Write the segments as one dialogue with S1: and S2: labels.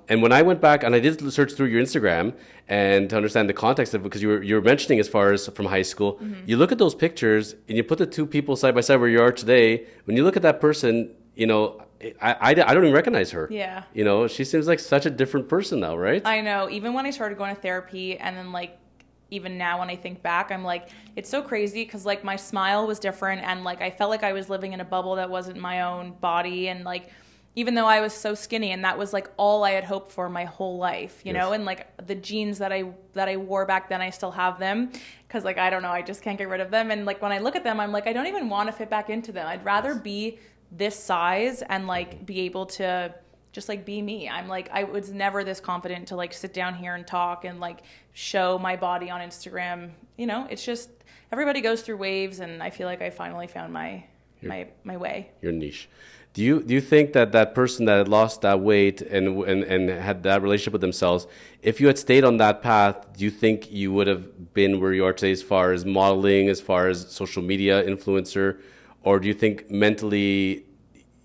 S1: And when I went back and I did search through your Instagram and to understand the context of it, because you were mentioning as far as from high school, you look at those pictures and you put the two people side by side where you are today. When you look at that person, you know, I don't even recognize her.
S2: Yeah.
S1: You know, she seems like such a different person now, right?
S2: I know. Even when I started going to therapy and then like even now when I think back, I'm like, it's so crazy because like my smile was different and like I felt like I was living in a bubble that wasn't my own body. And like, even though I was so skinny and that was like all I had hoped for my whole life, you know, and like the jeans that I wore back then, I still have them because like, I don't know, I just can't get rid of them. And like, when I look at them, I'm like, I don't even want to fit back into them. I'd rather be this size and like be able to just like be me. I'm like, I was never this confident to like sit down here and talk and like show my body on Instagram. You know, it's just everybody goes through waves, and I feel like I finally found my way.
S1: Your niche. Do you think that that person that had lost that weight and had that relationship with themselves, if you had stayed on that path, do you think you would have been where you are today as far as modeling, as far as social media influencer, or do you think mentally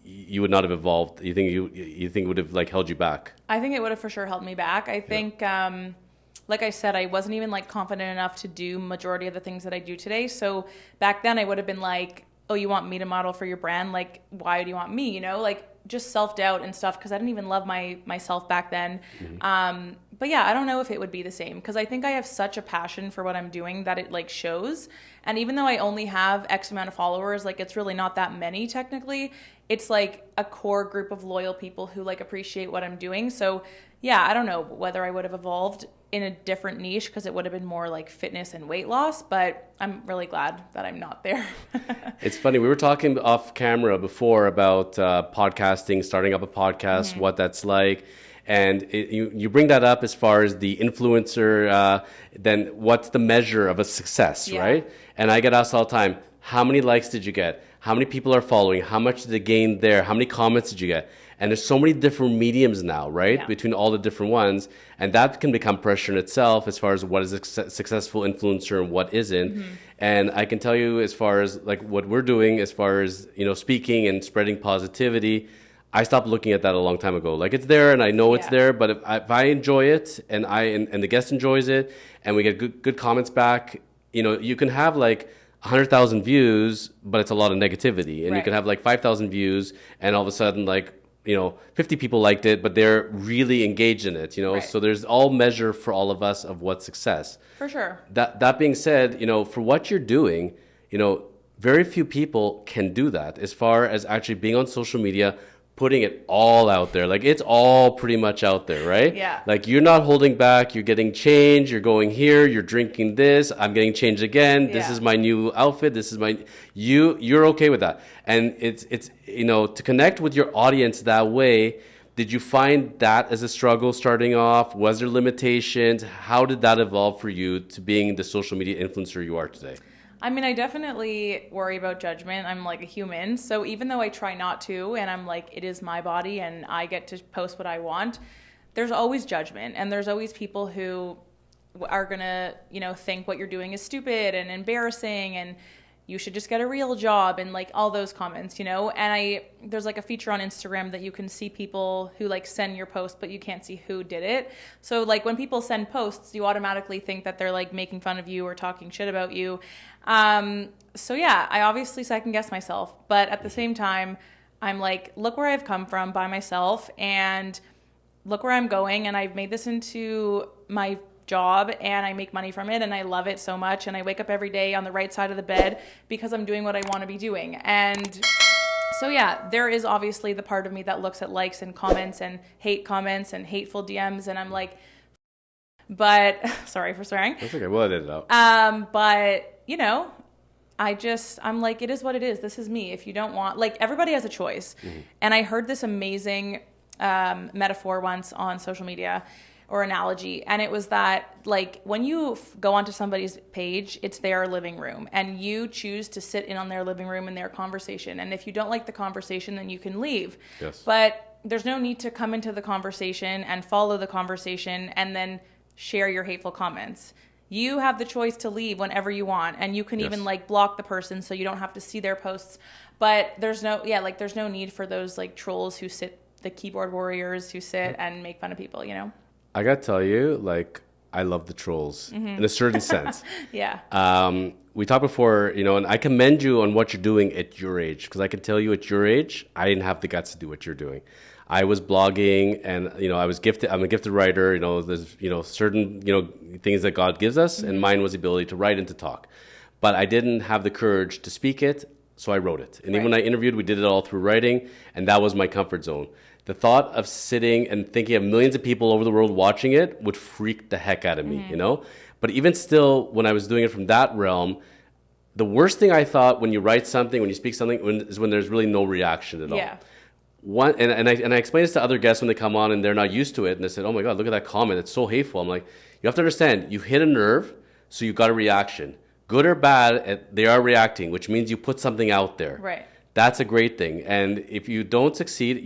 S1: you would not have evolved? You think it would have like held you back?
S2: I think it would have for sure held me back. I think, like I said, I wasn't even like confident enough to do majority of the things that I do today. So back then I would have been like, oh, you want me to model for your brand? Like, why do you want me? You know, like just self-doubt and stuff because I didn't even love myself back then. But yeah, I don't know if it would be the same because I think I have such a passion for what I'm doing that it like shows. And even though I only have X amount of followers, like it's really not that many technically. It's like a core group of loyal people who like appreciate what I'm doing. So yeah, I don't know whether I would have evolved in a different niche because it would have been more like fitness and weight loss, but I'm really glad that I'm not there.
S1: It's funny. We were talking off camera before about podcasting, starting up a podcast, what that's like. And you bring that up as far as the influencer, then what's the measure of a success, right? And I get asked all the time, how many likes did you get? How many people are following? How much did they gain there? How many comments did you get? And there's so many different mediums now, right?
S2: Yeah.
S1: Between all the different ones. And that can become pressure in itself as far as what is a successful influencer and what isn't. And I can tell you as far as like what we're doing, as far as, you know, speaking and spreading positivity, I stopped looking at that a long time ago. Like it's there and I know it's there, but if I enjoy it and and the guest enjoys it and we get good comments back, you know, you can have like 100,000 views, but it's a lot of negativity. And you can have like 5,000 views and all of a sudden like, you know, 50 people liked it, but they're really engaged in it, you know? So there's all measure for all of us of what's success.
S2: For sure.
S1: That being said, you know, for what you're doing, you know, very few people can do that as far as actually being on social media, putting it all out there. Like it's all pretty much out there, right?
S2: Yeah.
S1: Like you're not holding back, you're getting change, you're going here, you're drinking this, I'm getting changed again. This is my new outfit. This is you're okay with that. And it's you know, to connect with your audience that way, did you find that as a struggle starting off? Was there limitations? How did that evolve for you to being the social media influencer you are today?
S2: I mean, I definitely worry about judgment. I'm like a human. So even though I try not to, and I'm like, it is my body and I get to post what I want, there's always judgment. And there's always people who are going to, you know, think what you're doing is stupid and embarrassing and you should just get a real job and like all those comments, you know? And there's like a feature on Instagram that you can see people who like send your post, but you can't see who did it. So like when people send posts, you automatically think that they're like making fun of you or talking shit about you. So yeah, I obviously second guess myself, but at the same time, I'm like, look where I've come from by myself and look where I'm going. And I've made this into my job and I make money from it and I love it so much. And I wake up every day on the right side of the bed because I'm doing what I want to be doing. And so yeah, there is obviously the part of me that looks at likes and comments and hateful DMs. And I'm like, but sorry for swearing.
S1: That's okay. We'll edit it out.
S2: But you know, I'm like, it is what it is. This is me. If you don't want, like everybody has a choice. And I heard this amazing metaphor once on social media or analogy. And it was that like when you go onto somebody's page, it's their living room and you choose to sit in on their living room in their conversation. And if you don't like the conversation, then you can leave.
S1: Yes.
S2: But there's no need to come into the conversation and follow the conversation and then share your hateful comments. You have the choice to leave whenever you want. And you can even like block the person so you don't have to see their posts. But there's no need for those like trolls who sit the keyboard warriors who sit and make fun of people, you know?
S1: I got to tell you, like, I love the trolls in a certain sense.
S2: Yeah.
S1: We talked before, you know, and I commend you on what you're doing at your age, because I can tell you at your age, I didn't have the guts to do what you're doing. I was blogging, and you know, I'm a gifted writer. You know, there's certain things that God gives us, and mine was the ability to write and to talk, but I didn't have the courage to speak it, so I wrote it. And even when I interviewed, we did it all through writing, and that was my comfort zone. The thought of sitting and thinking of millions of people over the world watching it would freak the heck out of me, you know? But even still, when I was doing it from that realm, the worst thing I thought when you write something, when you speak something, is when there's really no reaction at all.
S2: Yeah.
S1: And I explain this to other guests when they come on and they're not used to it, and they said, "Oh my God, look at that comment! It's so hateful." I'm like, you have to understand, you hit a nerve, so you got a reaction, good or bad. They are reacting, which means you put something out there.
S2: Right.
S1: That's a great thing. And if you don't succeed,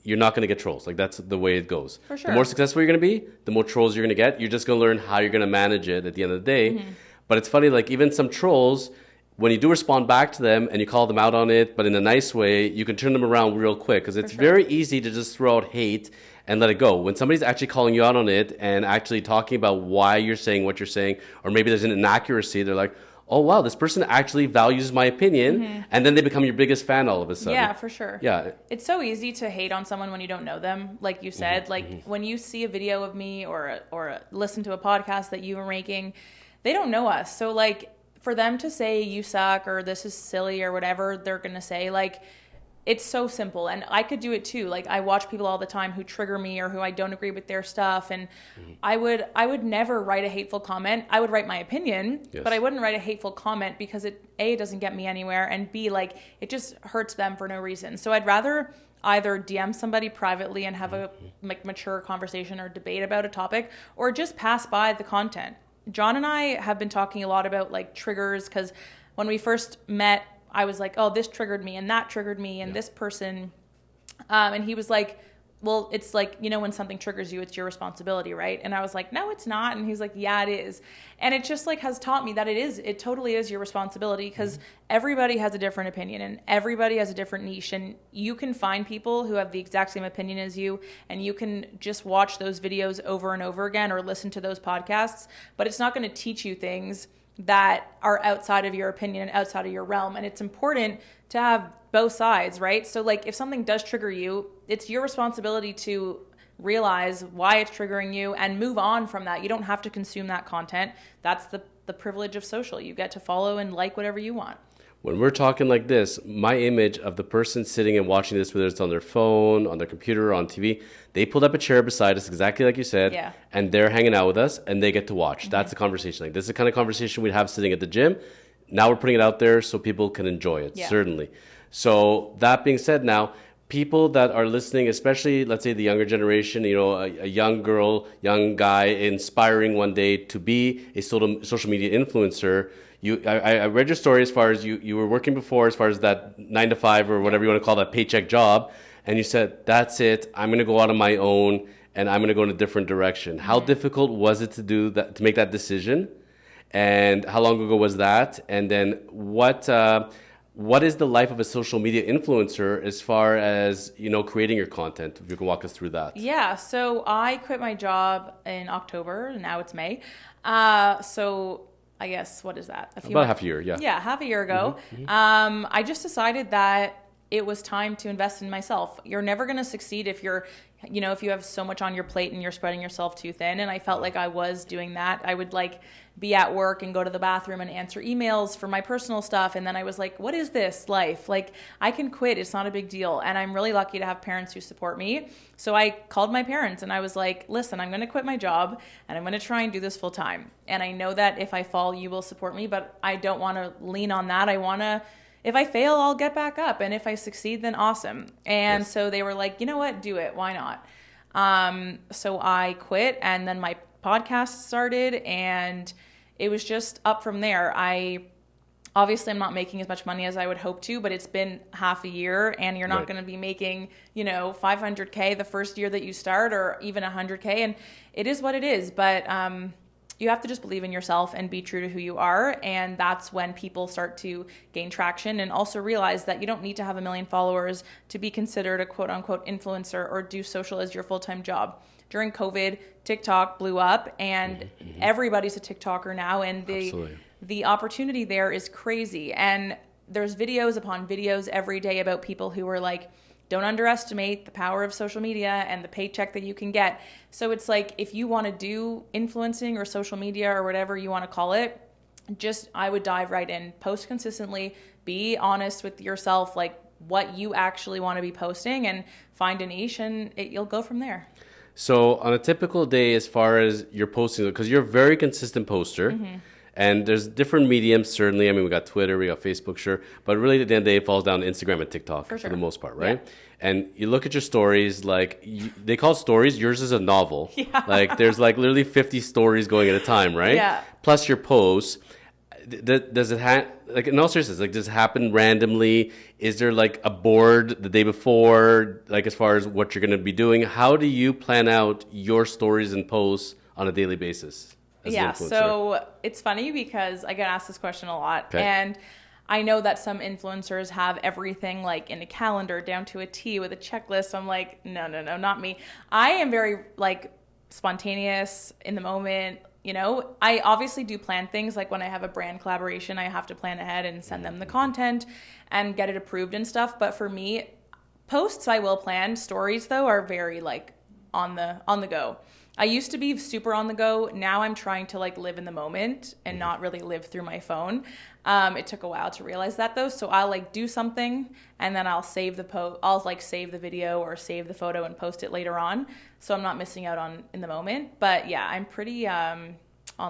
S1: you're not going to get trolls. Like, that's the way it goes.
S2: For sure.
S1: The more successful you're going to be, the more trolls you're going to get. You're just going to learn how you're going to manage it at the end of the day. But it's funny, like, even some trolls, when you do respond back to them and you call them out on it, but in a nice way, you can turn them around real quick, because it's very easy to just throw out hate and let it go. When somebody's actually calling you out on it and actually talking about why you're saying what you're saying, or maybe there's an inaccuracy, they're like, oh, wow, this person actually values my opinion, and then they become your biggest fan all of a sudden.
S2: Yeah, for sure.
S1: Yeah.
S2: It's so easy to hate on someone when you don't know them, like you said. Like, when you see a video of me or listen to a podcast that you were making, they don't know us. So, like, for them to say you suck or this is silly or whatever they're going to say, like, it's so simple. And I could do it too. Like, I watch people all the time who trigger me or who I don't agree with their stuff. And I would never write a hateful comment. I would write my opinion, but I wouldn't write a hateful comment, because it doesn't get me anywhere, and B, like, it just hurts them for no reason. So I'd rather either DM somebody privately and have a mature conversation or debate about a topic, or just pass by the content. John and I have been talking a lot about, like, triggers, because when we first met, I was like, oh, this triggered me and that triggered me and this person. And he was like, well, it's like, when something triggers you, it's your responsibility, right? And I was like, no, it's not. And he's like, yeah, it is. And it just, like, has taught me that it totally is your responsibility, because everybody has a different opinion and everybody has a different niche. And you can find people who have the exact same opinion as you, and you can just watch those videos over and over again or listen to those podcasts, but it's not going to teach you things that are outside of your opinion and outside of your realm. And it's important to have both sides, right? So, like, if something does trigger you, it's your responsibility to realize why it's triggering you and move on from that. You don't have to consume that content. That's the privilege of social. You get to follow and like whatever you want.
S1: When we're talking like this, my image of the person sitting and watching this, whether it's on their phone, on their computer, on TV, they pulled up a chair beside us, exactly like you said, and they're hanging out with us, and they get to watch. That's the conversation. Like, this is the kind of conversation we'd have sitting at the gym. Now we're putting it out there so people can enjoy it, certainly. So that being said, now, people that are listening, especially, let's say, the younger generation, a young girl, young guy, inspiring one day to be a social media influencer. I read your story as far as you were working before, as far as that 9 to 5 or whatever you want to call that paycheck job. And you said, that's it. I'm going to go out on my own and I'm going to go in a different direction. How difficult was it to do that, to make that decision? And how long ago was that? And then what is the life of a social media influencer as far as, creating your content? If you can walk us through that.
S2: Yeah. So I quit my job in October, and now it's May. So I guess, what is that?
S1: About half a year, yeah.
S2: Yeah, half a year ago. I just decided that it was time to invest in myself. You're never going to succeed if if you have so much on your plate and you're spreading yourself too thin. And I felt like I was doing that. I would be at work and go to the bathroom and answer emails for my personal stuff. And then I was like, what is this life? Like, I can quit. It's not a big deal. And I'm really lucky to have parents who support me. So I called my parents and I was like, listen, I'm going to quit my job and I'm going to try and do this full time. And I know that if I fall, you will support me, but I don't want to lean on that. If I fail, I'll get back up. And if I succeed, then awesome. And so they were like, you know what, do it. Why not? So I quit, and then my podcast started, and it was just up from there. Obviously I'm not making as much money as I would hope to, but it's been half a year, and you're not going to be making, $500K the first year that you start, or even $100K. And it is what it is. But, you have to just believe in yourself and be true to who you are. And that's when people start to gain traction, and also realize that you don't need to have 1 million followers to be considered a quote unquote influencer or do social as your full-time job. During COVID, TikTok blew up, and everybody's a TikToker now, and the opportunity there is crazy. And there's videos upon videos every day about people who are like, don't underestimate the power of social media and the paycheck that you can get. So it's like, if you want to do influencing or social media or whatever you want to call it, I would dive right in, post consistently, be honest with yourself, like what you actually want to be posting, and find a niche, and you'll go from there.
S1: So on a typical day, as far as you're posting, because you're a very consistent poster, and there's different mediums, certainly. I mean, we got Twitter, we got Facebook, sure. But really, at the end of the day, it falls down to Instagram and TikTok for the most part, right? Yeah. And you look at your stories, like, they call stories. Yours is a novel. Yeah. Like, there's, like, literally 50 stories going at a time, right? Yeah. Plus your posts. Does it like, in all seriousness, like, does it happen randomly? Is there, like, a board the day before, like, as far as what you're going to be doing? How do you plan out your stories and posts on a daily basis?
S2: Yeah, so it's funny because I get asked this question a lot. Okay. And I know that some influencers have everything like in a calendar down to a T with a checklist. I'm like, no, not me. I am very like spontaneous in the moment. You know, I obviously do plan things. Like when I have a brand collaboration, I have to plan ahead and send them the content and get it approved and stuff. But for me, posts I will plan. Stories though are very like on the go. I used to be super on the go. Now I'm trying to like live in the moment and not really live through my phone. It took a while to realize that though. So I'll like do something and then I'll save the I'll like save the video or save the photo and post it later on. So I'm not missing out in the moment. But yeah, I'm pretty on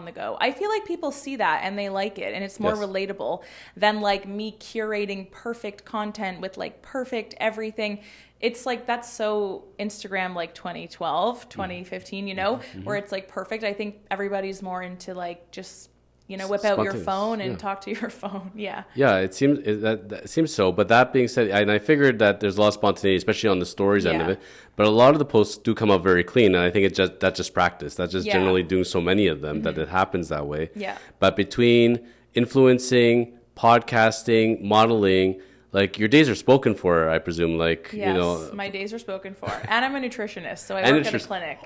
S2: the go. I feel like people see that and they like it, and it's more relatable than like me curating perfect content with like perfect everything. It's like, that's so Instagram like 2012, 2015, you know, where it's like perfect. I think everybody's more into like just, you know, whip out your phone and talk to your phone. Yeah. Yeah,
S1: it seems so. But that being said, and I figured that there's a lot of spontaneity, especially on the stories end of it. But a lot of the posts do come up very clean, and I think that's just practice. That's just generally doing so many of them that it happens that way. Yeah. But between influencing, podcasting, modeling, like, your days are spoken for, I presume. Like,
S2: yes, you know, my days are spoken for. And I'm a nutritionist, so I work at a clinic.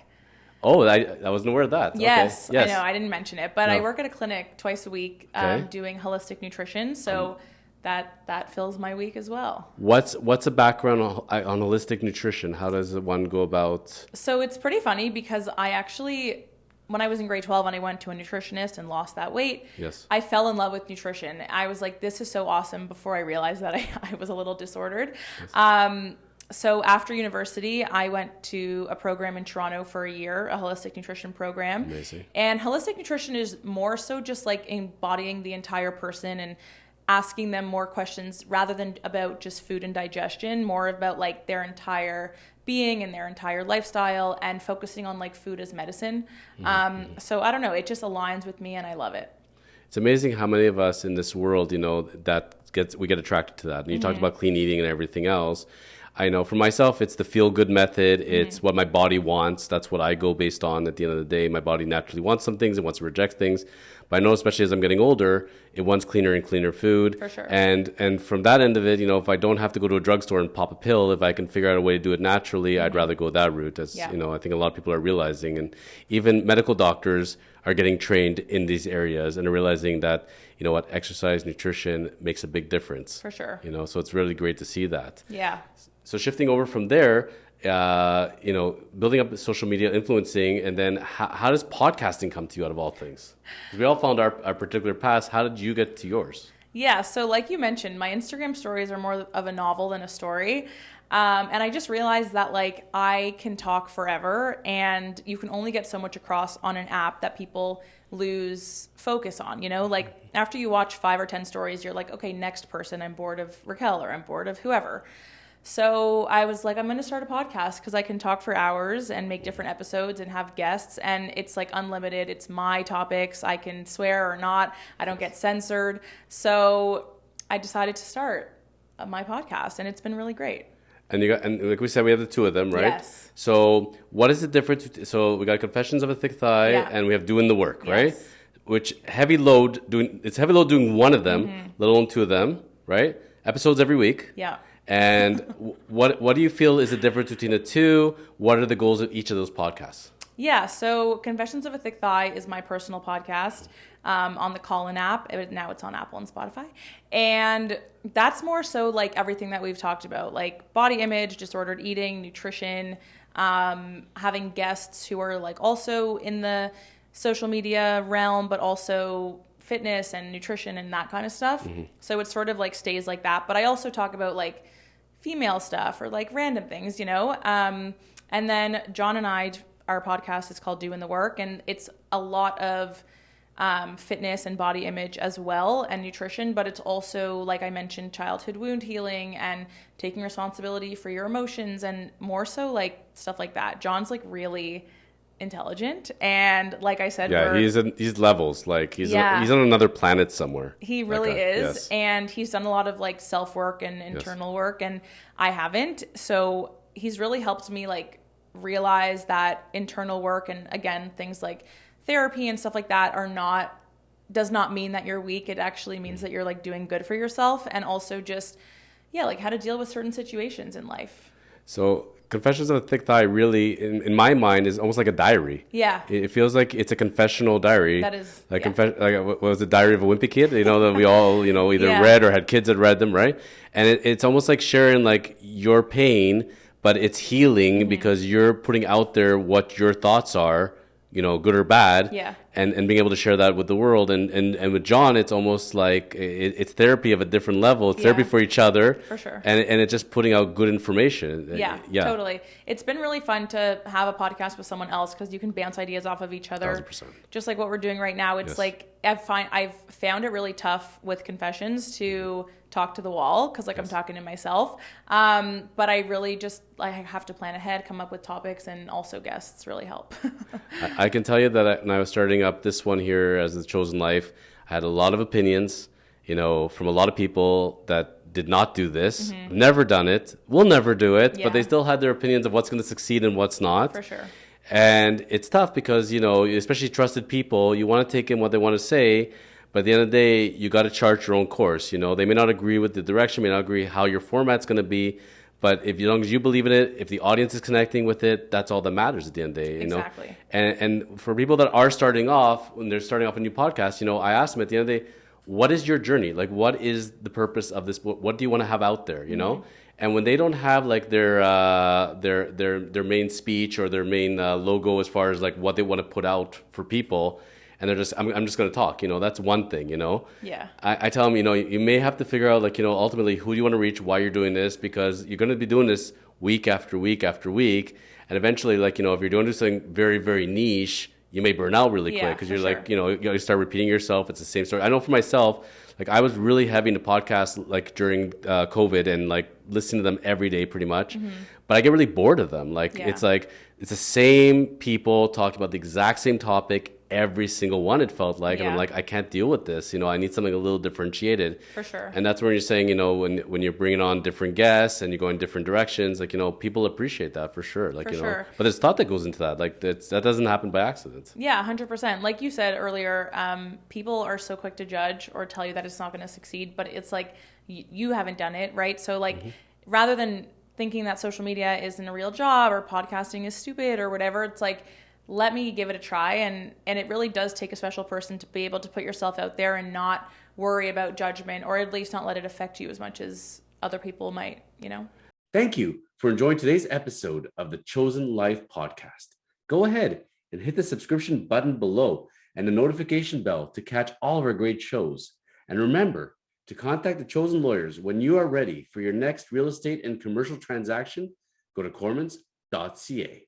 S1: Oh, I wasn't aware of that.
S2: Yes, okay. Yes. I know. I didn't mention it, but I work at a clinic twice a week doing holistic nutrition. So that fills my week as well.
S1: What's a background on holistic nutrition? How does one go about?
S2: So it's pretty funny because I actually, when I was in grade 12 and I went to a nutritionist and lost that weight, I fell in love with nutrition. I was like, this is so awesome, before I realized that I was a little disordered. Yes. So after university, I went to a program in Toronto for a year, a holistic nutrition program. Amazing. And holistic nutrition is more so just like embodying the entire person and asking them more questions rather than about just food and digestion, more about like their entire being and their entire lifestyle, and focusing on like food as medicine. So I don't know, it just aligns with me and I love it.
S1: It's amazing how many of us in this world, you know, we get attracted to that. And you talked about clean eating and everything else. I know for myself, it's the feel-good method. It's what my body wants. That's what I go based on at the end of the day. My body naturally wants some things. It wants to reject things. But I know, especially as I'm getting older, it wants cleaner and cleaner food. For sure. And from that end of it, you know, if I don't have to go to a drugstore and pop a pill, if I can figure out a way to do it naturally, I'd rather go that route. As you know, I think a lot of people are realizing. And even medical doctors are getting trained in these areas and are realizing that, you know what, exercise, nutrition makes a big difference.
S2: For sure.
S1: You know, so it's really great to see that.
S2: Yeah.
S1: So shifting over from there, you know, building up social media, influencing, and then how does podcasting come to you out of all things? Because we all found our particular paths. How did you get to yours?
S2: Yeah, so like you mentioned, my Instagram stories are more of a novel than a story. And I just realized that like I can talk forever, and you can only get so much across on an app that people lose focus on, you know, like after you watch 5 or 10 stories, you're like, okay, next person, I'm bored of Raquel or I'm bored of whoever. So I was like, I'm going to start a podcast because I can talk for hours and make different episodes and have guests, and it's like unlimited. It's my topics. I can swear or not. I don't get censored. So I decided to start my podcast, and it's been really great.
S1: And and like we said, we have the two of them, right?
S2: Yes.
S1: So what is the difference? So we got Confessions of a Thick Thigh,
S2: Yeah.
S1: and we have Doing the Work, right?
S2: Yes.
S1: Which it's heavy load doing one of them, let alone two of them, right? Episodes every week.
S2: Yeah.
S1: And what do you feel is the difference between the two? What are the goals of each of those podcasts?
S2: Yeah, so Confessions of a Thick Thigh is my personal podcast on the Callin app. Now it's on Apple and Spotify. And that's more so like everything that we've talked about, like body image, disordered eating, nutrition, having guests who are like also in the social media realm, but also fitness and nutrition and that kind of stuff. So it sort of like stays like that. But I also talk about like female stuff or like random things, and then John and our podcast is called Doing the Work, and it's a lot of fitness and body image as well, and nutrition, but it's also, like I mentioned, childhood wound healing and taking responsibility for your emotions, and more so like stuff like that. John's like really intelligent, and like I said,
S1: he's levels, like he's on another planet somewhere.
S2: He really is.
S1: Yes.
S2: And he's done a lot of like self-work and internal work, and I haven't. So he's really helped me like realize that internal work, and again, things like therapy and stuff like that does not mean that you're weak. It actually means that you're like doing good for yourself, and also just like how to deal with certain situations in life.
S1: So Confessions of a Thick Thigh really, in my mind, is almost like a diary.
S2: Yeah.
S1: It feels like it's a confessional diary.
S2: That is,
S1: like what was it, Diary of a Wimpy Kid? That we all, either read or had kids that read them, right? And it's almost like sharing like your pain, but it's healing because you're putting out there what your thoughts are, good or bad.
S2: Yeah.
S1: And being able to share that with the world. And with John, it's almost like it's therapy of a different level. It's therapy for each other.
S2: For sure.
S1: And it's just putting out good information.
S2: Yeah, totally. It's been really fun to have a podcast with someone else because you can bounce ideas off of each other.
S1: 1,000%.
S2: Just like what we're doing right now. It's like I've found it really tough with Confessions to talk to the wall because I'm talking to myself. But I really I have to plan ahead, come up with topics, and also guests really help.
S1: I can tell you that when I was starting up this one here as The Chosen Life, I had a lot of opinions, from a lot of people that did not do this, never done it, will never do it, but they still had their opinions of what's going to succeed and what's not.
S2: For sure.
S1: And it's tough because, especially trusted people, you want to take in what they want to say, but at the end of the day, you got to chart your own course. They may not agree with the direction, may not agree how your format's going to be, but as long as you believe in it, if the audience is connecting with it, that's all that matters at the end of the day.
S2: Exactly.
S1: And for people that are starting off, when they're starting off a new podcast, I ask them at the end of the day, what is your journey? Like, what is the purpose of this? What do you want to have out there? And when they don't have like their main speech or their main logo as far as like what they want to put out for people, and they're just, I'm just going to talk, that's one thing,
S2: Yeah.
S1: I tell them, you may have to figure out like, ultimately who do you want to reach, why you're doing this, because you're going to be doing this week after week after week. And eventually, like, if you're doing something very, very niche, you may burn out really quick because you're like, you start repeating yourself. It's the same story. I know for myself, like I was really heavy into podcasts like during COVID and like listening to them every day pretty much. But I get really bored of them. Like it's the same people talking about the exact same topic every single one, it felt like. And I'm like, I can't deal with this. I need something a little differentiated.
S2: For sure.
S1: And that's when you're saying, when you're bringing on different guests and you go in different directions, like, people appreciate that for sure. Like,
S2: sure.
S1: But there's thought that goes into that. Like that doesn't happen by accident.
S2: Yeah, 100%. Like you said earlier, people are so quick to judge or tell you that it's not going to succeed, but it's like you haven't done it, right? So like rather than thinking that social media isn't a real job or podcasting is stupid or whatever, it's like, let me give it a try. And it really does take a special person to be able to put yourself out there and not worry about judgment, or at least not let it affect you as much as other people might,
S1: Thank you for enjoying today's episode of the Chosen Life podcast. Go ahead and hit the subscription button below and the notification bell to catch all of our great shows. And remember to contact the Chosen Lawyers when you are ready for your next real estate and commercial transaction. Go to kormans.ca.